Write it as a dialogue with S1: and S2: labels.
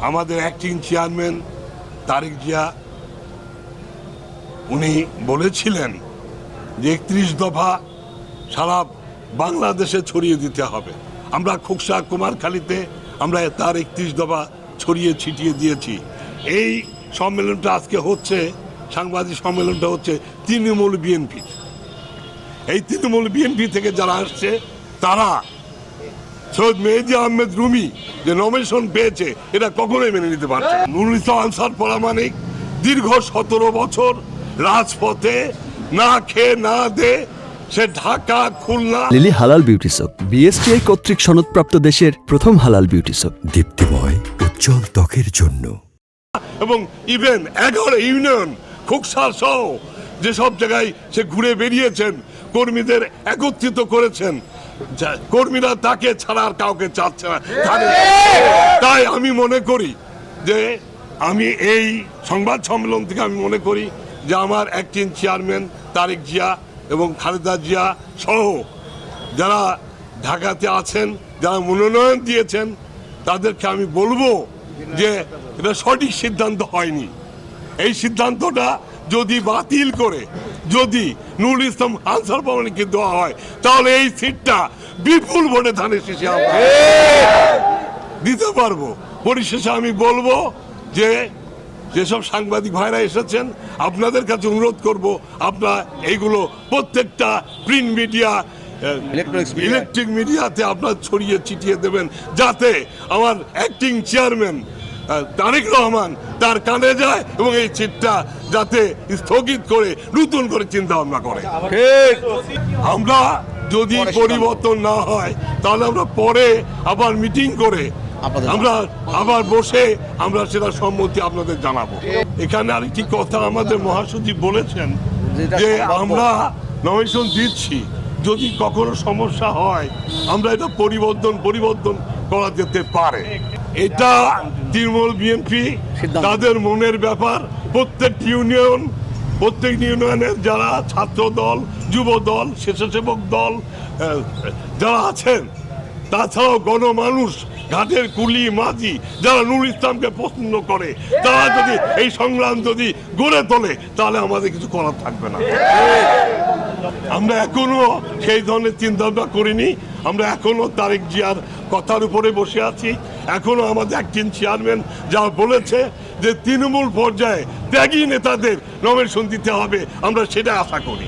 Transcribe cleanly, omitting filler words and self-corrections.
S1: আমাদের acting chairman Tarique Zia উনি বলেছিলেন যে 31 দফা সারা বাংলাদেশে ছড়িয়ে দিতে হবে। আমরা খোকসা কুমারখালীতে আমরা তার 31 দফা ছড়িয়ে ছিটিয়ে দিয়েছি। এই সম্মেলনটা আজকে হচ্ছে, সাংবাদিক সম্মেলনটা হচ্ছে তৃণমূল বিএনপি। এই তৃণমূল বিএনপি থেকে যারা আসছে তারা সৈয়দ মেহেদী আহমেদ রুমি যে নমিনেশন পেয়েছে এটা কখনোই মেনে নিতে পারছে না। নুরুল ইসলাম আনসার পরামানিক দীর্ঘ 17 বছর রাজপথে না খেয়ে না দে সে ঢাকা খুলনা।
S2: লিলি হালাল বিউটি সোপ, বিএসটিআই কর্তৃক সনদপ্রাপ্ত দেশের প্রথম হালাল বিউটি সোপ,
S3: দীপ্তিময় উজ্জ্বল ত্বকের জন্য।
S1: এবং ইভেন 11 ইউনিয়ন খোকসা সহ যেসব জায়গায় সে ঘুরে বেরিয়েছেন, কর্মীদের একত্রিত করেছেন, কর্মীরা তাকে ছাড়া আর কাউকে চাচ্ছে না। তাই আমি মনে করি যে আমি এই সংবাদ সম্মেলন থেকে আমি মনে করি যে আমার অ্যাক্টিং চেয়ারম্যান তারেক জিয়া এবং খালেদা জিয়া সহ যারা ঢাকাতে আছেন, যারা মনোনয়ন দিয়েছেন, তাদেরকে আমি বলবো যে এটা সঠিক সিদ্ধান্ত হয়নি। এই সিদ্ধান্তটা যদি বাতিল করে যদি নুরুল ইসলাম আনসার পরামানিককে দেওয়া হয় তাহলে এই সিটটা বিপুল ভোটে ধানের শীষে আমরা দিতে পারবো। পরিশেষে আমি বলবো যে যেসব সাংবাদিক ভাইরা এসেছেন আপনাদের কাছে অনুরোধ করব, আপনারা এইগুলো প্রত্যেকটা প্রিন্ট মিডিয়া, ইলেকট্রিক মিডিয়াতে আপনার ছড়িয়ে ছিটিয়ে দেবেন, যাতে আমার অ্যাক্টিং চেয়ারম্যান তারেক রহমান তার কানে যায় এবং এই সিটটা যাতে স্থগিত করে নতুন করে চিন্তা ভাবনা করে। আমরা যদি পরিবর্তন না হয় তাহলে আমরা পরে আবার মিটিং করে আমরা আবার বসে আমরা সেটা সম্মতি আপনাদের জানাবো। এখানে আরেকটি কথা আমাদের মহাসচিব বলেছেন যে আমরা নমিনেশন দিচ্ছি, যদি কখনো সমস্যা হয় আমরা এটা পরিবর্তন করা যেতে পারে। এটা তৃণমূল বিএনপি তাদের মনের ব্যাপার। প্রত্যেক ইউনিয়নের যারা ছাত্র দল, যুব দল, স্বেচ্ছাসেবক দল যারা আছেন, তাছাড়াও গণমানুষ, ঘাটের কুলি মাঝি যারা নুরুল ইসলামকে পছন্দ করে, তারা যদি এই সংগ্রাম যদি গড়ে তোলে তাহলে আমাদের কিছু করার থাকবে না। আমরা এখনো সেই ধরনের চিন্তা ভাবনা করিনি। আমরা এখনো তারেক জিয়ার কথার উপরে বসে আছি। এখনো আমাদের অ্যাক্টিং চেয়ারম্যান যা বলেছে যে তৃণমূল পর্যায়ে ত্যাগী নেতাদের নমিনেশন দিতে হবে, আমরা সেটা আশা করি।